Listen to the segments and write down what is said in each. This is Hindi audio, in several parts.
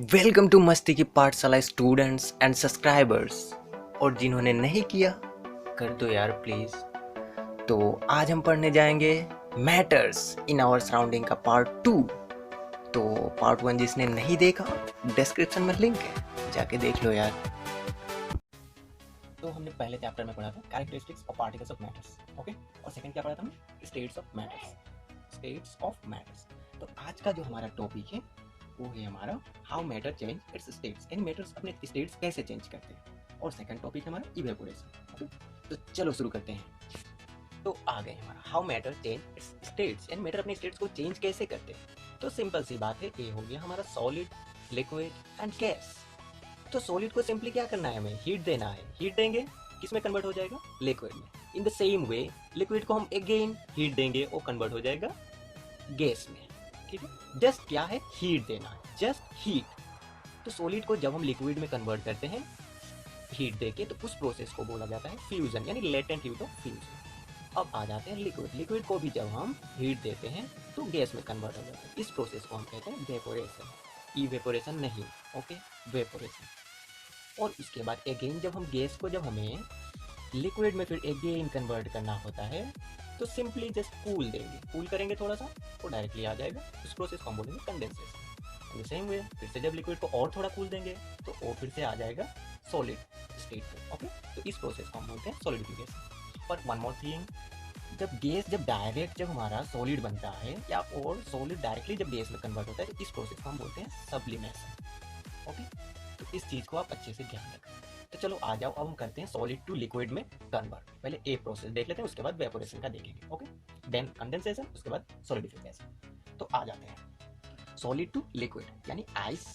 वेलकम टू मस्ती की पाठशाला स्टूडेंट्स एंड सब्सक्राइबर्स। और जिन्होंने नहीं किया कर दो यार प्लीज़। तो आज हम पढ़ने जाएंगे मैटर्स इन आवर सराउंडिंग का पार्ट 2। तो पार्ट 1 जिसने नहीं देखा डिस्क्रिप्शन में लिंक है, जाके देख लो यार। तो हमने पहले चैप्टर में पढ़ा था characteristics of particles of matters, okay. और सेकंड क्या पढ़ा था हमने? States of matters, states of matters. तो आज का जो हमारा टॉपिक है वो है हमारा how matter change it's states, यानी मैटर्स अपने स्टेट्स कैसे चेंज करते हैं। और सेकंड टॉपिक हमारा इवेपोरेशन, ओके। तो चलो शुरू करते हैं। तो आ गए हमारा how matter change it's states, यानी मैटर अपने स्टेट्स को चेंज कैसे करते हैं। तो सिंपल सी बात है, ये हो गया हमारा सॉलिड, लिक्विड एंड गैस। तो सॉलिड को सिंपली क्या करना है, हमें हीट देना है। हीट देंगे किस में कन्वर्ट हो जाएगा? लिक्विड में। इन द सेम वे लिक्विड को हम अगेन हीट देंगे, वो कन्वर्ट हो जाएगा गैस में। ठीक है, जस्ट क्या है, हीट देना है, जस्ट हीट। तो सॉलिड को जब हम लिक्विड में कन्वर्ट करते हैं हीट देके, तो उस प्रोसेस को बोला जाता है फ्यूजन, यानी लेटेंट हीट ऑफ फ्यूजन। अब आ जाते हैं लिक्विड। लिक्विड को भी जब हम हीट देते हैं तो गैस में कन्वर्ट हो जाता है। इस प्रोसेस को हम कहते हैं वेपोरेशन। इवेपोरेशन नहीं, ओके, वेपोरेशन। और उसके बाद अगेन जब हम गैस को जब हमें लिक्विड में फिर अगेन कन्वर्ट करना होता है तो सिंपली जस्ट कूल देंगे, कूल करेंगे थोड़ा सा, वो डायरेक्टली आ जाएगा। उस प्रोसेस को हम बोलेंगे condensation. In the same way फिर से जब लिक्विड को और थोड़ा कूल देंगे तो वो फिर से आ जाएगा सॉलिड स्टेट पे, ओके। तो इस प्रोसेस को हम बोलते हैं सॉलिडिफिकेशन। और वन मोर थिंग, जब गैस जब डायरेक्ट जब हमारा सॉलिड बनता है या और सॉलिड डायरेक्टली जब गैस में कन्वर्ट होता है तो इस प्रोसेस को हम बोलते हैं सब्लिमेशन, ओके। तो इस चीज़ को आप अच्छे से ध्यान रखें। तो चलो आ जाओ, अब हम करते हैं सॉलिड टू लिक्विड में कन्वर्ट। पहले ए प्रोसेस देख लेते हैं, उसके बाद वेपोरेशन का देखेंगे, ओके। देन कंडेंसेशन, उसके बाद सॉलिडिफिकेशन। तो आ जाते हैं सॉलिड टू लिक्विड, यानी आइस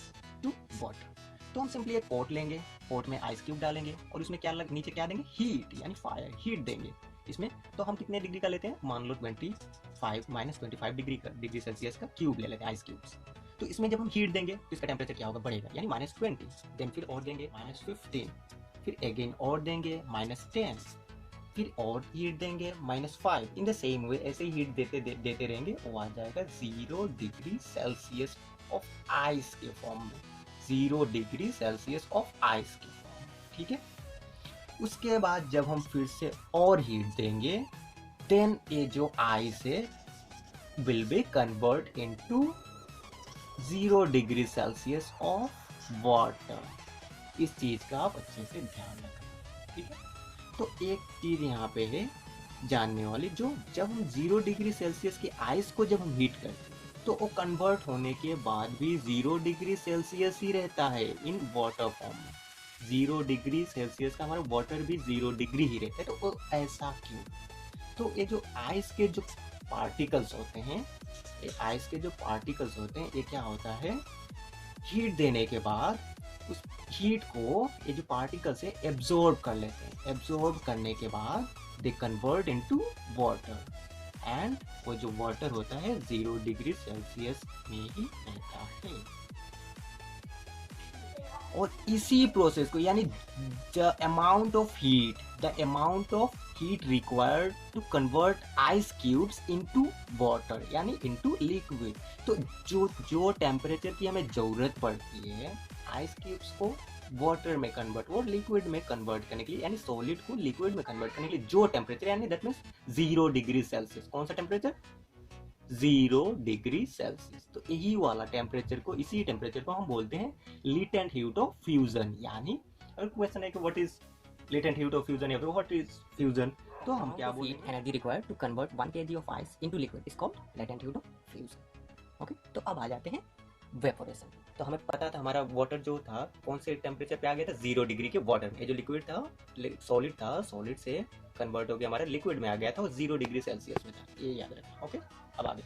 टू वाटर। तो हम सिंपली एक पॉट लेंगे, पॉट में आइस क्यूब डालेंगे और उसमें क्या नीचे क्या देंगे? हीट, यानी फायर, हीट देंगे इसमें। तो हम कितने डिग्री का लेते हैं? मान लो 25 डिग्री सेल्सियस का क्यूब ले लेते हैं, आइस क्यूब्स। तो इसमें जब हम हीट देंगे तो इसका टेम्परेचर क्या होगा? बढ़ेगा, यानी -20। देन फिर और देंगे -15, फिर अगेन और देंगे -10, फिर और हीट देंगे -5। इन द सेम वे ऐसे ही हीट देते रहेंगे, वो आ जाएगा 0 डिग्री सेल्सियस ऑफ आइस के फॉर्म में। 0 डिग्री सेल्सियस ऑफ आइस के फॉर्म में, ठीक है। उसके बाद जब हम फिर से और हीट देंगे देन ये जो आइस है will be convert into 0 degree Celsius of water. इस चीज का आप अच्छे से ध्यान रखना, ठीक है। तो एक चीज यहाँ पे है जानने वाली, जो जब हम 0 डिग्री सेल्सियस की आइस को जब हम हीट करते हैं तो वो कन्वर्ट होने के बाद भी 0 डिग्री सेल्सियस ही रहता है इन वाटर फॉर्म में। 0 डिग्री सेल्सियस का हमारा वाटर भी 0 डिग्री ही रहता है। तो वो ऐसा क्यों? तो ये जो आइस के जो पार्टिकल्स होते हैं, ये आइस के जो पार्टिकल्स होते हैं, ये क्या होता है, हीट देने के बाद उस हीट को ये जो पार्टिकल्स है एब्जॉर्ब कर लेते हैं। एब्जॉर्ब करने के बाद they convert into water, and वो जो वाटर होता है 0 डिग्री सेल्सियस में ही रहता है। और इसी प्रोसेस को, यानी the amount of heat required to convert ice cubes into water, यानी इनटू लिक्विड। तो जो टेम्परेचर की हमें जरूरत पड़ती है आइस क्यूब्स को वाटर में कन्वर्ट और लिक्विड में कन्वर्ट करने के लिए, यानी सॉलिड को लिक्विड में कन्वर्ट करने के लिए जो टेम्परेचर, यानी दैट मीन्स 0 डिग्री सेल्सियस। कौन सा टेम्परेचर? 0 degree Celsius. तो यही वाला टेम्परेचर को, इसी टेम्परेचर को हम बोलते हैं लेटेंट हीट ऑफ फ्यूजन। यानी अगर क्वेश्चन है कि what is latent heat of fusion या फिर व्हाट इज फ्यूजन, तो हम क्या बोलेंगे? Energy required to convert 1 kg of ice into liquid is called latent heat of fusion, okay. तो अब आ जाते हैं वेपोरेशन। तो हमें पता था हमारा वाटर जो था कौन से टेम्परेचर पे आ गया था? 0 डिग्री के वाटर में। ये जो लिक्विड था, सॉलिड था, सॉलिड से कन्वर्ट हो गया हमारा लिक्विड में आ गया था, और 0 डिग्री सेल्सियस में था, ये याद रखना, ओके। अब आगे,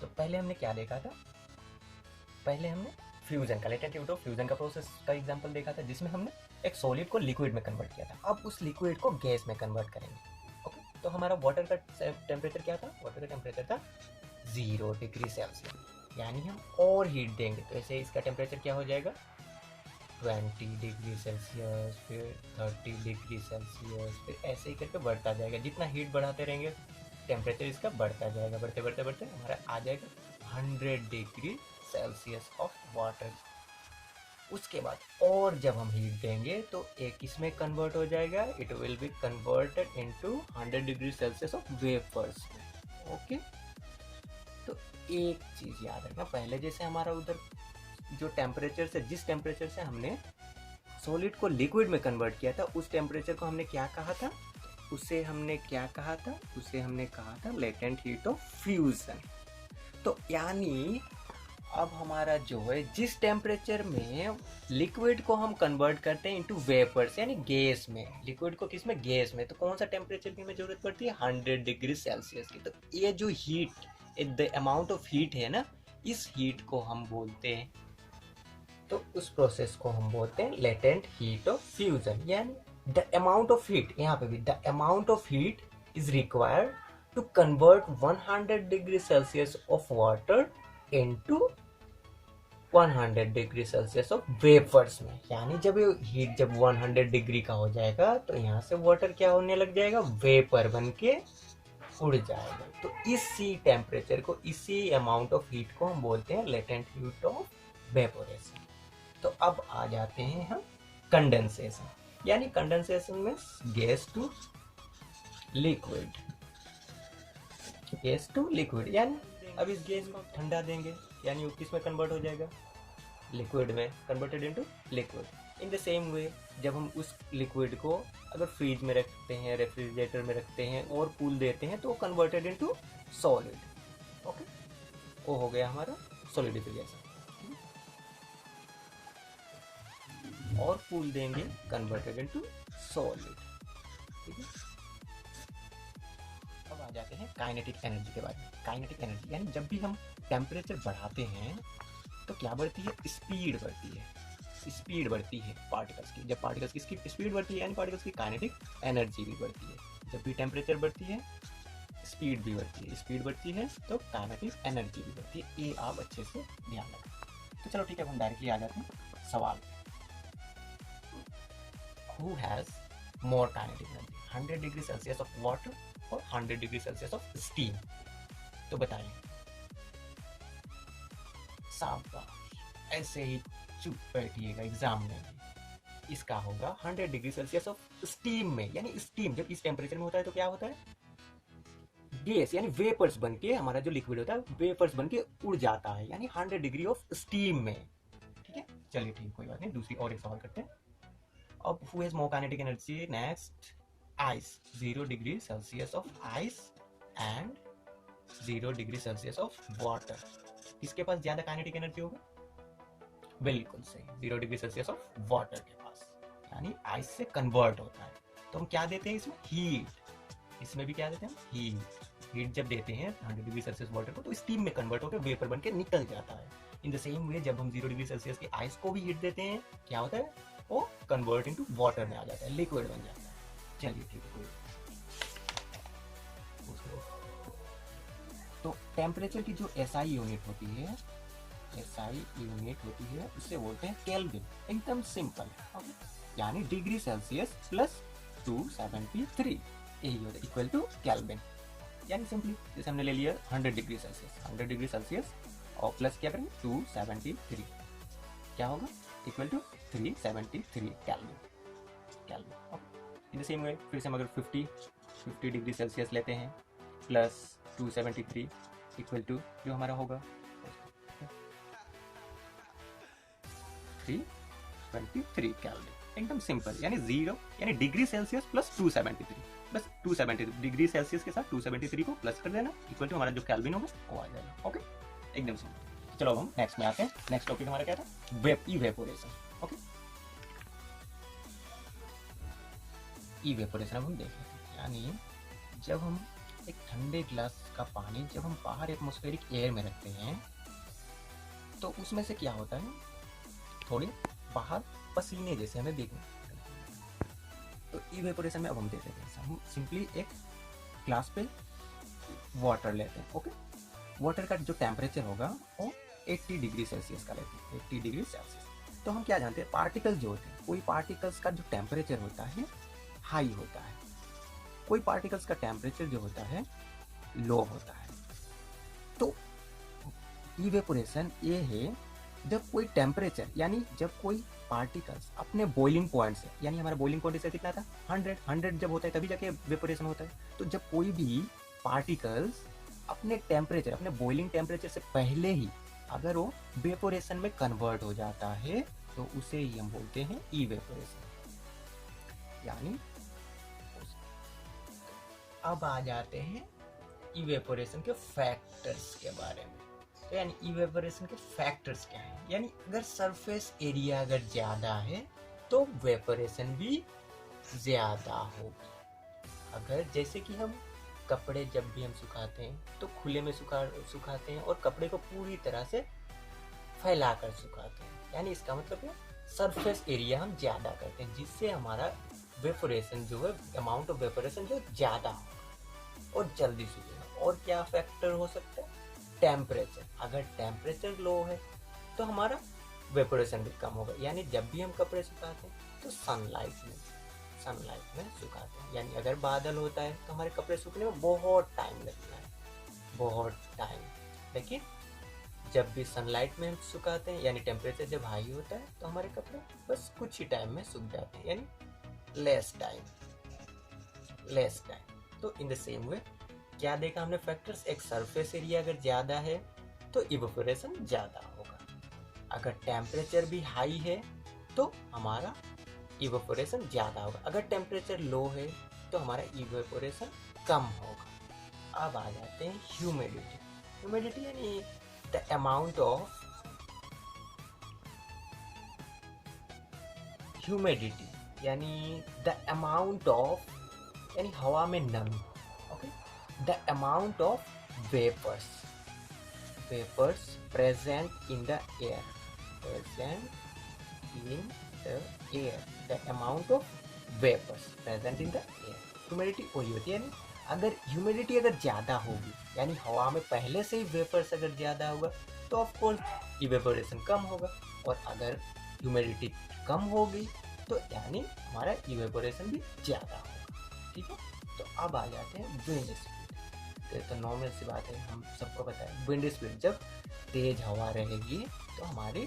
तो पहले हमने क्या देखा था? पहले हमने फ्यूजन का, लेटेंट हीट ऑफ फ्यूजन का प्रोसेस का एग्जांपल देखा था, जिसमें हमने एक सॉलिड को लिक्विड में कन्वर्ट किया था। अब उस लिक्विड को गैस में कन्वर्ट करेंगे, ओके। तो हमारा वाटर का टेम्परेचर क्या था? वाटर का टेम्परेचर था 0 डिग्री सेल्सियस, यानी हम और हीट देंगे तो ऐसे इसका टेम्परेचर क्या हो जाएगा? 20 डिग्री सेल्सियस, फिर 30 डिग्री सेल्सियस, फिर ऐसे ही करके बढ़ता जाएगा। जितना हीट बढ़ाते रहेंगे टेम्परेचर इसका बढ़ता जाएगा, बढ़ते बढ़ते बढ़ते हमारा आ जाएगा 100 डिग्री सेल्सियस ऑफ वाटर। उसके बाद और जब हम हीट देंगे तो एक इसमें कन्वर्ट हो जाएगा, it will be converted into 100 degree Celsius of vapours में। ओके, तो एक चीज याद रखना, पहले जैसे हमारा उधर जो टेम्परेचर से, जिस टेम्परेचर से हमने सॉलिड को लिक्विड में कन्वर्ट किया था, उस टेम्परेचर को हमने क्या कहा था, उसे हमने कहा था लेटेंट हीट ऑफ फ्यूजन। तो यानी अब हमारा जो है, जिस टेम्परेचर में लिक्विड को हम कन्वर्ट करते हैं इनटू वेपर्स यानी गैस में, लिक्विड को किस में, गैस में, तो कौन सा टेम्परेचर की हमें जरूरत पड़ती है, 100 डिग्री सेल्सियस की। तो ये जो heat, the amount of heat है ना, इस हीट को हम बोलते हैं, तो उस प्रोसेस को हम बोलते हैं लेटेंट हीट ऑफ फ्यूजन। यानी द अमाउंट ऑफ हीट, यहाँ पे भी the amount of heat is required to convert 100 degree Celsius of water into 100 degree Celsius of vapours में। यानी जब ये हीट जब 100 डिग्री का हो जाएगा तो यहाँ से वाटर क्या होने लग जाएगा, वेपर बन के उड़ जाएगा। तो इसी टेम्परेचर को, इसी अमाउंट ऑफ हीट को हम बोलते हैं लेटेंट हीट ऑफ वेपोरेशन। तो अब आ जाते हैं हम कंडेंसेशन, यानी कंडेंसेशन में gas to liquid, gas to liquid. यानी अब इस गैस को ठंडा देंगे, यानी किस में कन्वर्ट हो जाएगा, लिक्विड में, converted into liquid. In the same वे जब हम उस लिक्विड को अगर फ्रीज में रखते हैं, रेफ्रिजरेटर में रखते हैं और कूल देते हैं, तो कन्वर्टेड इनटू सॉलिड। ओके, वो हो गया हमारा सॉलिडिफिकेशन। और कूल देंगे, कन्वर्टेड इनटू सॉलिड। ठीक है, अब आ जाते हैं काइनेटिक एनर्जी के बारे में। काइनेटिक एनर्जी यानी जब भी हम टेम्परेचर बढ़ाते हैं तो क्या बढ़ती है, स्पीड बढ़ती है, स्पीड बढ़ती है पार्टिकल्स की। जब पार्टिकल्स की स्पीड बढ़ती है यानी पार्टिकल्स की काइनेटिक एनर्जी भी बढ़ती है। जब भी टेम्परेचर बढ़ती है स्पीड भी बढ़ती है, स्पीड बढ़ती है तो काइनेटिक एनर्जी भी बढ़ती है। ये आप अच्छे से ध्यान रखें। तो चलो ठीक है, हम डायरेक्टली आ जाते हैं सवाल। Who has more kinetic energy, 100 degree Celsius of water और 100 डिग्री सेल्सियस ऑफ स्टीम? तो बताइए। शाबाश, ऐसे ही चुप बैठिएगा एग्जाम में भी। इसका होगा 100 डिग्री सेल्सियस ऑफ स्टीम में, यानी स्टीम जब इस टेम्परेचर में होता है तो क्या होता है, गैस यानी वेपर्स बन के, हमारा जो लिक्विड होता है वेपर्स बन के उड़ जाता है, यानी 100 डिग्री ऑफ स्टीम में। ठीक है, चलिए ठीक, कोई बात नहीं, दूसरी और एक सवाल करते हैं। अब who has more kinetic energy? Next, ice, 0 degree Celsius of ice and 0 degree Celsius of water. किसके पास ज्यादा काइनेटिक एनर्जी होगा? बिल्कुल सही, 0 डिग्री सेल्सियस ऑफ वाटर के पास, यानी आइस से कन्वर्ट होता है। तो हम क्या देते हैं इसमें, हीट। इसमें भी क्या देते हैं, हीट। हीट जब देते हैं 100 डिग्री सेल्सियस वाटर को तो स्टीम में कन्वर्ट होकर वेपर बन के निकल जाता है। इन द सेम वे जब हम 0 डिग्री सेल्सियस की आइस को भी हीट देते हैं, क्या होता है, वो कन्वर्ट इनटू वाटर में आ जाता है, लिक्विड बन जाता है। चलिए ठीक है, तो टेम्परेचर की जो एसआई यूनिट होती है, एसआई यूनिट होती है, उससे बोलते हैं केल्विन। एकदम सिंपल है, यानी डिग्री सेल्सियस प्लस 273 यही होता है, इक्वल टू केल्विन। यानी सिंपली जैसे हमने ले लिया 100 डिग्री सेल्सियस, 100 डिग्री सेल्सियस और प्लस क्या करेंगे 273, क्या होगा, equal to 373 kelvin. In the same way फिर से हम अगर 50 डिग्री सेल्सियस लेते हैं प्लस 273 इक्वल टू जो हमारा होगा 323 केल्विन। एकदम सिंपल, यानी 0 यानी डिग्री सेल्सियस प्लस 273, बस 273 डिग्री सेल्सियस के साथ 273 को प्लस कर देना, इक्वल टू हमारा जो केल्विन होगा वो आ जाएगा। ओके, एकदम सिंपल। चलो अब हम नेक्स्ट में आते हैं। नेक्स्ट टॉपिक हमारा क्या था, इवेपोरेशन। ओके, इवेपोरेशन अब हम देख रहे हैं, यानी जब हम एक ठंडे ग्लास का पानी जब हम बाहर एटमॉस्फेरिक एयर में रखते हैं तो उसमें से क्या होता है, थोड़े बाहर पसीने जैसे हमें देखने। तो इवेपोरेशन में अब हम देख लेते हैं, हम सिंपली एक ग्लास पे वाटर लेते हैं। ओके, वाटर का जो टेम्परेचर होगा वो 80 डिग्री सेल्सियस का लेते हैं, 80 डिग्री सेल्सियस। तो हम क्या जानते हैं, पार्टिकल्स जो होते हैं, कोई पार्टिकल्स का जो टेम्परेचर होता है हाई होता है, कोई पार्टिकल्स का टेम्परेचर जो होता है लो होता है। तो इवेपोरेशन ये है जब कोई टेम्परेचर यानी जब कोई पार्टिकल्स अपने बॉइलिंग पॉइंट से, यानी हमारा बॉइलिंग पॉइंट से कितना था 100 जब होता है तभी जाके वेपोरेशन होता है। तो जब कोई भी पार्टिकल्स अपने टेम्परेचर, अपने बॉइलिंग टेम्परेचर से पहले ही अगर वो वेपोरेशन में कन्वर्ट हो जाता है तो उसे ही हम बोलते हैं इवेपोरेशन। यानी अब आ जाते हैं इवेपोरेशन के फैक्टर्स के बारे में। तो यानी इवेपोरेशन के फैक्टर्स क्या हैं, यानी अगर सरफेस एरिया अगर ज़्यादा है तो वेपोरेशन भी ज़्यादा होगी। अगर जैसे कि हम कपड़े जब भी हम सुखाते हैं तो खुले में सुखाते हैं और कपड़े को पूरी तरह से फैला कर सुखाते हैं, यानी इसका मतलब है सरफेस एरिया हम ज़्यादा करते हैं जिससे हमारा वेपोरेशन जो है, अमाउंट ऑफ वेपोरेशन जो ज़्यादा होगा और जल्दी सूखेगा। और क्या फैक्टर हो सकता है, टेम्परेचर। अगर टेम्परेचर लो है तो हमारा वेपोरेशन भी कम होगा, यानी जब भी हम कपड़े सुखाते हैं तो सनलाइट में सुखाते हैं। यानी अगर बादल होता है तो हमारे कपड़े सूखने में बहुत टाइम लगता है, बहुत टाइम। लेकिन जब भी सनलाइट में हम सुखाते हैं यानी टेम्परेचर जब हाई होता है तो हमारे कपड़े बस कुछ ही टाइम में सूख जाते हैं, यानी लेस टाइम। तो इन द सेम वे क्या देखा हमने फैक्टर्स, एक सरफेस एरिया अगर ज़्यादा है तो इवेपोरेशन ज़्यादा होगा। अगर टेम्परेचर भी हाई है तो हमारा इवेपोरेशन ज़्यादा होगा। अगर टेम्परेचर लो है तो हमारा इवेपोरेशन कम होगा। अब आ जाते हैं ह्यूमिडिटी यानी द अमाउंट ऑफ ह्यूमिडिटी यानी द अमाउंट ऑफ, यानी हवा में नमी। Okay, the amount of vapours present in the air, the amount of vapors present in the air। Humidity वही होती है, यानी अगर ह्यूमिडिटी अगर ज़्यादा होगी यानी हवा में पहले से ही वेपर्स अगर ज़्यादा होगा तो ऑफ कोर्स इवेपोरेशन कम होगा, और अगर ह्यूमिडिटी कम होगी तो यानी हमारा इवेपोरेशन भी ज़्यादा होगा। ठीक है, तो अब आ जाते हैं विंड स्पीड। तो नॉर्मल सी बात है, हम सबको पता है विंड स्पीड जब तेज हवा रहेगी तो हमारी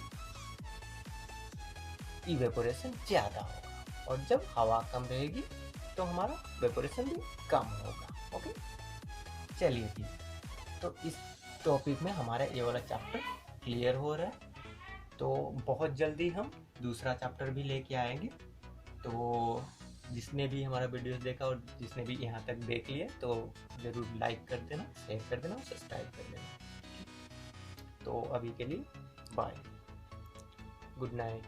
इवेपोरेशन ज़्यादा होगा, और जब हवा कम रहेगी तो हमारा वेपोरेशन भी कम होगा। ओके, चलिए ठीक, तो इस टॉपिक में हमारा ये वाला चैप्टर क्लियर हो रहा है। तो बहुत जल्दी हम दूसरा चैप्टर भी लेके आएंगे। तो जिसने भी हमारा वीडियो देखा और जिसने भी यहाँ तक देख लिया तो ज़रूर लाइक कर देना, शेयर कर देना और सब्सक्राइब कर देना। तो अभी के लिए बाय, गुड नाइट।